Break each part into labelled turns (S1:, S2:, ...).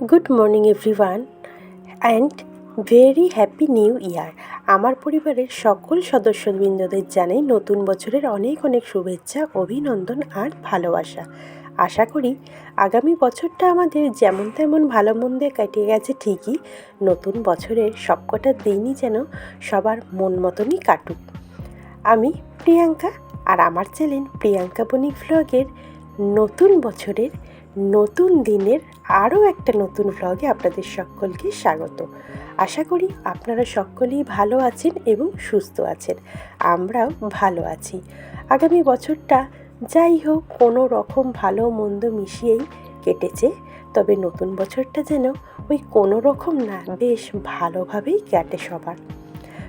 S1: Good morning everyone and very happy new year. আমার পরিবারের সকল সদস্যবৃন্দদের জানাই নতুন বছরের অনেক অনেক শুভেচ্ছা, অভিনন্দন আর ভালোবাসা। আশা করি আগামী বছরটা আমাদের যেমন তেমন ভালো মন্দে কেটে গেছে ঠিকই, নতুন বছরের সবকটা দিনই যেন সবার মন মতনই কাটুক। আমি প্রিয়াঙ্কা, আর আমার চ্যানেল প্রিয়াঙ্কা বণিক ভ্লগের নতুন বছরের নতুন দিনের আরও একটা নতুন ভ্লগে আপনাদের সকলকে স্বাগত। আশা করি আপনারা সকলেই ভালো আছেন এবং সুস্থ আছেন। আমরাও ভালো আছি। আগামী বছরটা যাই হোক কোনো রকম ভালো মন্দ মিশিয়েই কেটেছে, তবে নতুন বছরটা যেন ওই কোনো রকম না, বেশ ভালোভাবেই কাটে সবার।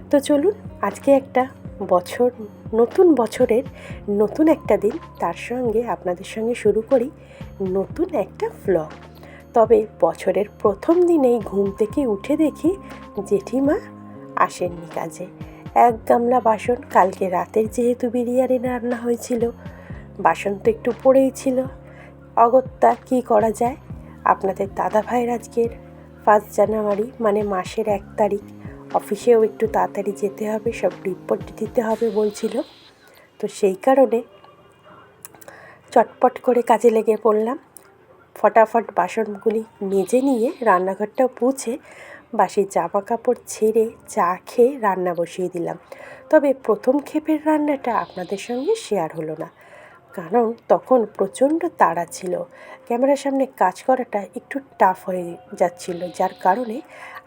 S1: তো চলুন আজকে একটা নতুন বছরের নতুন একটা দিন, তার সঙ্গে আপনাদের সঙ্গে শুরু করি নতুন একটা ভ্লগ। তবে বছরের প্রথম দিনেই ঘুম থেকে উঠে দেখি জেঠিমা আসেননি কাজে। এক গামলা বাসন, কালকে রাতের যেহেতু বিরিয়ানি রান্না হয়েছিল, বাসন তো একটু পড়েই ছিল। অগত্যা কী করা যায়, আপনাদের দাদা ভাইয়ের আজকের 1 জানুয়ারি মানে মাসের 1 তারিখ, অফিসেও একটু তাড়াতাড়ি যেতে হবে, সব রিপোর্ট দিতে হবে বলছিল। তো সেই কারণে চটপট করে কাজে লেগে পড়লাম। ফটাফট বাসনগুলি মেজে নিয়ে রান্নাঘরটা মুছে বাসি জামা কাপড় ছেড়ে চা খেয়ে রান্না বসিয়ে দিলাম। তবে প্রথম ক্ষেপের রান্নাটা আপনাদের সঙ্গে শেয়ার হলো না, কারণ তখন প্রচণ্ড তাড়া ছিল। ক্যামেরার সামনে কাজ করাটা একটু টাফ হয়ে যাচ্ছিল, যার কারণে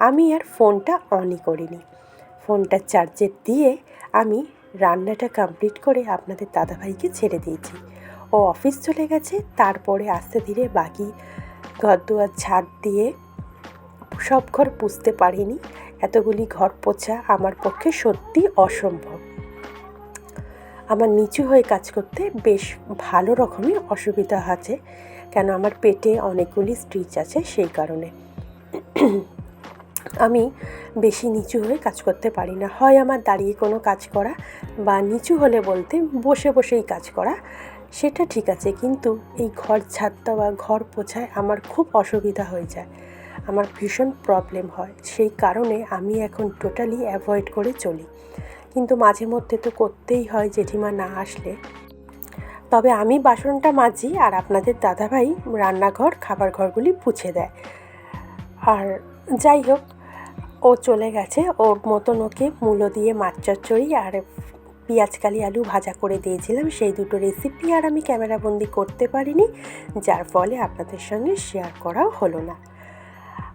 S1: আমি আর ফোনটা অনই করিনি। ফোনটা চার্জে দিয়ে আমি রান্নাটা কমপ্লিট করে আপনাদের দাদাভাইকে ছেড়ে দিয়েছি। ও অফিস চলে গেছে। তারপরে আস্তে ধীরে বাকি ঘর দুয়ার ঝাড় দিয়ে সব ঘর পুছতে পারিনি। এতগুলি ঘর পোছা আমার পক্ষে সত্যি অসম্ভব। আমার নিচু হয়ে কাজ করতে বেশ ভালো রকমই অসুবিধা আছে, কেন আমার পেটে অনেকগুলি স্টিচ আছে, সেই কারণে আমি বেশি নিচু হয়ে কাজ করতে পারি না। হয় আমার দাঁড়িয়ে কোনো কাজ করা, বা নিচু হলে বলতে বসে বসেই কাজ করা, সেটা ঠিক আছে, কিন্তু এই ঘর ঝাড় দেওয়া, ঘর পোছায় আমার খুব অসুবিধা হয়ে যায়, আমার ভীষণ প্রবলেম হয়। সেই কারণে আমি এখন টোটালি অ্যাভয়েড করে চলি, কিন্তু মাঝে মধ্যে তো করতেই হয় জেঠিমা না আসলে। তবে আমি বাসনটা মাজি আর আপনাদের দাদাভাই রান্নাঘর খাবার ঘরগুলি পুছে দেয়। আর যাই হোক, ও চলে গেছে, ওর মতন ওকে মূলো দিয়ে মাছ চচ্চড়ি আর পেঁয়াজ কালি আলু ভাজা করে দিয়েছিলাম, সেই দুটো রেসিপি আর আমি ক্যামেরাবন্দি করতে পারিনি, যার ফলে আপনাদের সঙ্গে শেয়ার করাও হলো না।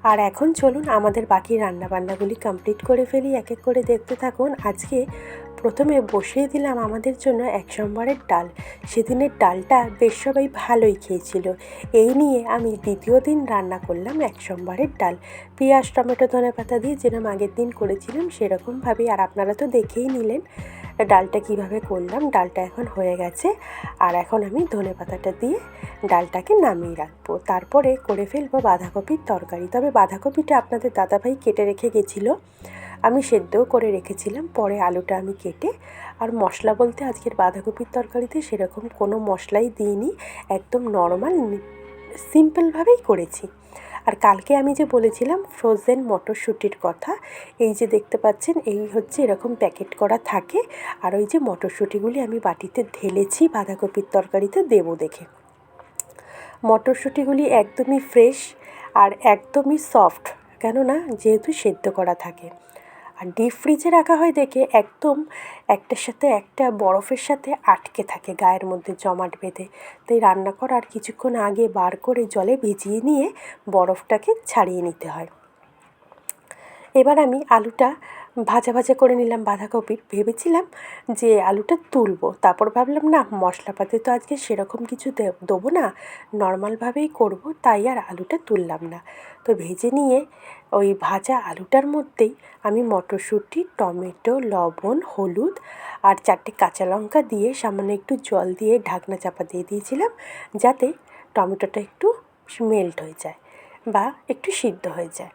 S1: আর এখন চলুন আমাদের বাকি রান্নাবান্নাগুলি কমপ্লিট করে ফেলি, এক এক করে দেখতে থাকুন। আজকে প্রথমে বসিয়ে দিলাম আমাদের জন্য 1 সোমবারের ডাল। সেদিনের ডালটা বেশ সবাই ভালোই খেয়েছিল, এই নিয়ে আমি দ্বিতীয় দিন রান্না করলাম 1 সোমবারের ডাল, পেঁয়াজ টমেটো ধনেপাতা দিয়ে, যেরকম আগের দিন করেছিলাম সেরকমভাবেই। আর আপনারা তো দেখেই নিলেন ডালটা কিভাবে করলাম। ডালটা এখন হয়ে গেছে, আর এখন আমি ধনেপাতাটা দিয়ে ডালটাকে নামিয়ে রাখবো। তারপরে করে ফেলবো বাঁধাকপির তরকারি। তবে বাঁধাকপিটা আপনাদের দাদাভাই কেটে রেখে গেছিলো, আমি সেদ্ধও করে রেখেছিলাম, পরে আলুটা আমি কেটে। আর মশলা বলতে আজকের বাঁধাকপির তরকারিতে সেরকম কোনো মশলাই দিইনি, একদম নর্মাল সিম্পলভাবেই করেছি। আর কালকে আমি যে বলেছিলাম ফ্রোজেন মটরশুঁটির কথা, এই যে দেখতে পাচ্ছেন, এই হচ্ছে এরকম প্যাকেট করা থাকে। আর ওই যে মটরশুঁটিগুলি আমি বাটিতে ঢেলেছি বাঁধাকপির তরকারিতে দেবো দেখে। মটরশুঁটিগুলি একদমই ফ্রেশ আর একদমই সফট, কেননা যেহেতু সেদ্ধ করা থাকে। আর ডিপ ফ্রিজে রাখা হয় দেখে একদম একটার সাথে একটা বরফের সাথে আটকে থাকে গায়ের মধ্যে জমাট বেঁধে। তাই রান্না করার কিছুক্ষণ আগে বার করে জলে ভিজিয়ে নিয়ে বরফটাকে ছাড়িয়ে নিতে হয়। এবার আমি আলুটা ভাজা ভাজা করে নিলাম। বাঁধাকপির ভেবেছিলাম যে আলুটা তুলবো, তারপর ভাবলাম না, মশলাপাতি তো আজকে সেরকম কিছু দেবো না, নর্মালভাবেই করব, তাই আর আলুটা তুললাম না। তো ভেজে নিয়ে ওই ভাজা আলুটার মধ্যেই আমি মটরশুঁটি, টমেটো, লবণ, হলুদ আর 4টে কাঁচা লঙ্কা দিয়ে সামান্য একটু জল দিয়ে ঢাকনা চাপা দিয়ে দিয়েছিলাম, যাতে টমেটোটা একটু মেল্ট হয়ে যায় বা একটু সিদ্ধ হয়ে যায়।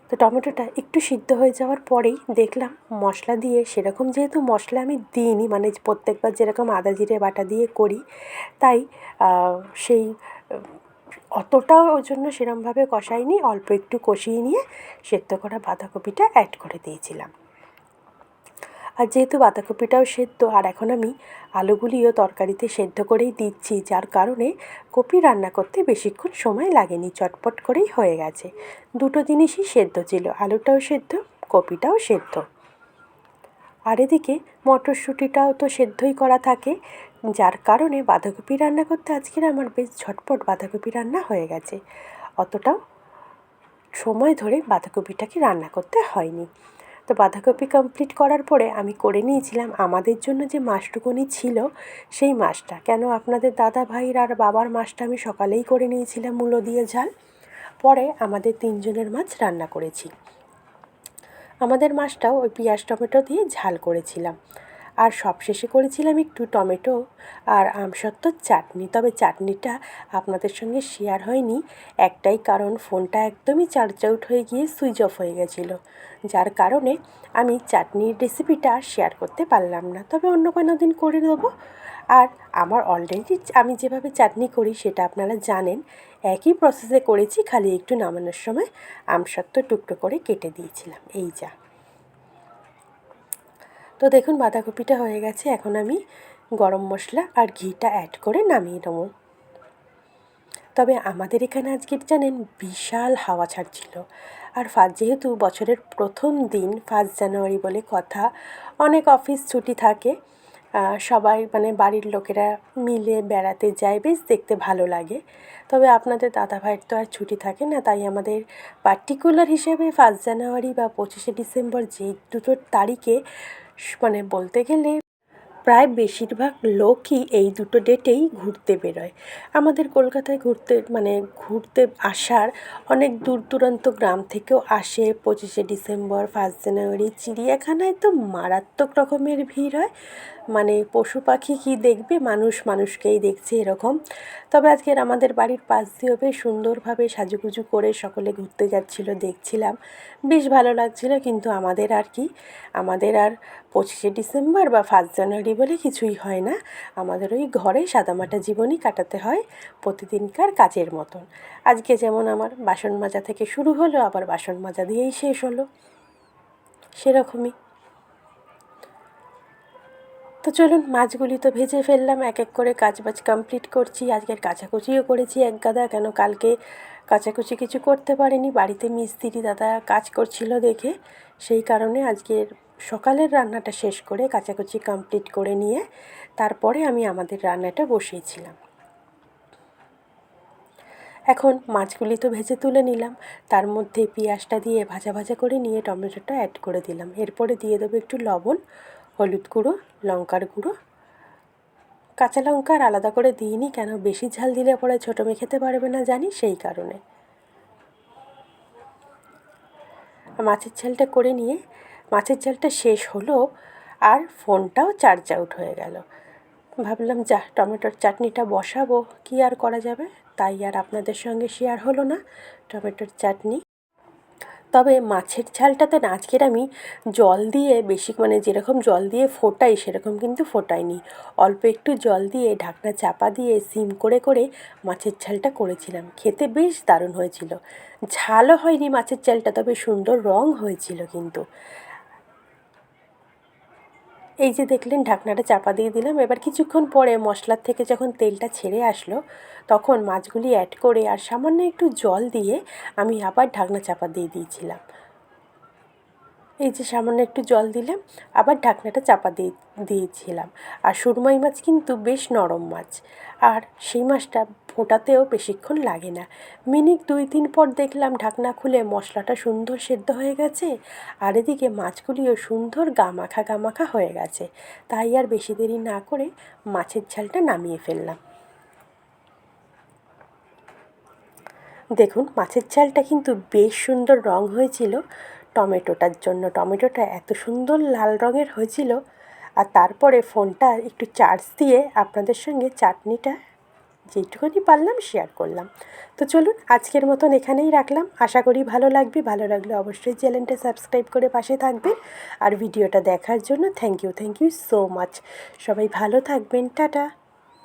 S1: তো টমেটোটা একটু সিদ্ধ হয়ে যাওয়ার পরেই দেখলাম মশলা দিয়ে, সেরকম যেহেতু মশলা আমি দিইনি, মানে প্রত্যেকবার যেরকম আদা জিরে বাটা দিয়ে করি, তাই সেই অতটাও ওই জন্য সেরমভাবে কষাইনি, অল্প একটু কষিয়ে নিয়ে সেদ্ধ করা বাঁধাকপিটা অ্যাড করে দিয়েছিলাম। আর যেহেতু বাঁধাকপিটাও সেদ্ধ, আর এখন আমি আলুগুলিও তরকারিতে সেদ্ধ করেই দিচ্ছি, যার কারণে কপি রান্না করতে বেশিক্ষণ সময় লাগেনি, চটপট করেই হয়ে গেছে। দুটো জিনিসই সেদ্ধ ছিল, আলুটাও সেদ্ধ, কপিটাও সেদ্ধ। আর এদিকে মটরশুঁটিটাও তো সেদ্ধই করা থাকে, যার কারণে বাঁধাকপি রান্না করতে আজকের আমার বেশ ঝটপট বাঁধাকপি রান্না হয়ে গেছে। অতটাও সময় ধরে বাঁধাকপিটাকে রান্না করতে হয়নি। তো বাঁধাকপি কমপ্লিট করার পরে আমি করে নিয়েছিলাম আমাদের জন্য যে মাছটুকুনি ছিল সেই মাছটা। কেন আপনাদের দাদা ভাইয়ের আর বাবার মাছটা আমি সকালেই করে নিয়েছিলাম মূলো দিয়ে ঝাল, পরে আমাদের 3 জনের মাছ রান্না করেছি। আমাদের মাছটাও ওই পেঁয়াজ টমেটো দিয়ে ঝাল করেছিলাম। আর সবশেষে করেছিলাম একটু টমেটো আর আমসত্ত্বর চাটনি। তবে চাটনিটা আপনাদের সঙ্গে শেয়ার হয়নি, একটাই কারণ, ফোনটা একদমই চার্জ আউট হয়ে গিয়ে সুইচ অফ হয়ে গেছিলো, যার কারণে আমি চাটনির রেসিপিটা আর শেয়ার করতে পারলাম না। তবে অন্য কোনো দিন করে দেবো। আর আমার অলরেডি আমি যেভাবে চাটনি করি সেটা আপনারা জানেন, একই প্রসেসে করেছি, খালি একটু নামানোর সময় আমসত্ত্ব টুকরো করে কেটে দিয়েছিলাম, এই যা। তো দেখুন বাঁধাকপিটা হয়ে গেছে, এখন আমি গরম মশলা আর ঘিটা অ্যাড করে নামিয়ে নেবো। তবে আমাদের এখানে আজকের জানেন বিশাল হাওয়া ছাড়ছিল। আর যেহেতু বছরের প্রথম দিন 1 জানুয়ারি বলে কথা, অনেক অফিস ছুটি থাকে, সবাই মানে বাড়ির লোকেরা মিলে বেড়াতে যায়, বেশ দেখতে ভালো লাগে। তবে আপনাদের দাদাভাইয়ের তো আর ছুটি থাকে না, তাই আমাদের পার্টিকুলার হিসেবে 1 জানুয়ারি বা 25শে ডিসেম্বর যে দুটো তারিখে মানে বলতে গেলে প্রায় বেশিরভাগ লোকই এই দুটো ডেটেই ঘুরতে বেরোয়। আমাদের কলকাতায় ঘুরতে আসার অনেক দূর দূরান্ত গ্রাম থেকেও আসে 25শে ডিসেম্বর, 1 জানুয়ারি। চিড়িয়াখানায় তো মারাত্মক রকমের ভিড় হয়, মানে পশু পাখি কী দেখবে, মানুষ মানুষকেই দেখছে এরকম। তবে আজকের আমাদের বাড়ির পাশ দিয়েও বেশ সুন্দরভাবে সাজুগুজু করে সকলে ঘুরতে যাচ্ছিলো, দেখছিলাম, বেশ ভালো লাগছিলো। কিন্তু আমাদের আর 25শে ডিসেম্বর বা 1 জানুয়ারি বলে কিছুই হয় না। আমাদের ওই ঘরে সাদামাটা জীবনই কাটাতে হয়, প্রতিদিনকার কাজের মতন। আজকে যেমন আমার বাসন মাজা থেকে শুরু হলো, আবার বাসন মাজা দিয়েই শেষ হলো, সেরকমই। তো চলুন, মাছগুলি তো ভেজে ফেললাম, এক এক করে কাজবাজ কমপ্লিট করছি। আজকের কাচাকুচিও করেছি এক গাদা, কেন কালকে কাচাকুচি কিছু করতে পারিনি, বাড়িতে মিস্ত্রি দাদা কাজ করছিল দেখে, সেই কারণে আজকের সকালের রান্নাটা শেষ করে কাচাকুচি কমপ্লিট করে নিয়ে তারপরে আমি আমাদের রান্নাটা বসিয়েছিলাম। এখন মাছগুলি তো ভেজে তুলে নিলাম, তার মধ্যে পেঁয়াজটা দিয়ে ভাজা ভাজা করে নিয়ে টমেটোটা অ্যাড করে দিলাম। এরপরে দিয়ে দেবো একটু লবণ, হলুদ গুঁড়ো, লঙ্কার গুঁড়ো, কাঁচা লঙ্কা আর আলাদা করে দিইনি, কেন বেশি ঝাল দিলে পরে ছোটো মেয়ে খেতে পারবে না জানি, সেই কারণে। মাছের ঝালটা করে নিয়ে মাছের ঝালটা শেষ হলো, আর ফোনটাও চার্জ আউট হয়ে গেল। ভাবলাম যা, টমেটোর চাটনিটা বসাবো, কী আর করা যাবে, তাই আর আপনাদের সঙ্গে শেয়ার হলো না টমেটোর চাটনি। তবে মাছের ঝালটাতে না আজকের আমি জল দিয়ে বেশি, যেরকম জল দিয়ে ফোটাই সেরকম কিন্তু ফোটাইনি, অল্প একটু জল দিয়ে ঢাকনা চাপা দিয়ে সিম করে করে মাছের ঝালটা করেছিলাম। খেতে বেশ দারুণ হয়েছিল, ঝালও হয়নি মাছের ঝালটা, তবে সুন্দর রং হয়েছিল কিন্তু। এই যে দেখলেন, ঢাকনাটা চাপা দিয়ে দিলাম। এবার কিছুক্ষণ পরে মশলার থেকে যখন তেলটা ছেড়ে আসলো, তখন মাছগুলি অ্যাড করে আর সামান্য একটু জল দিয়ে আমি আবার ঢাকনা চাপা দিয়ে দিয়েছিলাম। এই যে সামান্য একটু জল দিলাম, আবার ঢাকনাটা চাপা দিয়েছিলাম। আর সুরমাই মাছ কিন্তু বেশ নরম মাছ, আর সেই মাছটা ফোটাতেও বেশিক্ষণ লাগে না। মিনিট 2-3 পর দেখলাম ঢাকনা খুলে মশলাটা সুন্দর সেদ্ধ হয়ে গেছে, আর এদিকে মাছগুলিও সুন্দর গামাখা হয়ে গেছে। তাই আর বেশি দেরি না করে মাছের ঝালটা নামিয়ে ফেললাম। দেখুন মাছের ঝালটা কিন্তু বেশ সুন্দর রং হয়েছিল টমেটোটার জন্য। টমেটোটা এত সুন্দর লাল রঙের হয়েছিল। আর তারপরে ফোনটা একটু চার্জ দিয়ে আপনাদের সঙ্গে চাটনিটা যেটুকুনি পারলাম শেয়ার করলাম। তো চলুন, আজকের মতন এখানেই রাখলাম। আশা করি ভালো লাগবে, ভালো লাগলে অবশ্যই চ্যানেলটা সাবস্ক্রাইব করে পাশে থাকবেন। আর ভিডিওটা দেখার জন্য থ্যাংক ইউ সো মাচ। সবাই ভালো থাকবেন, টাটা।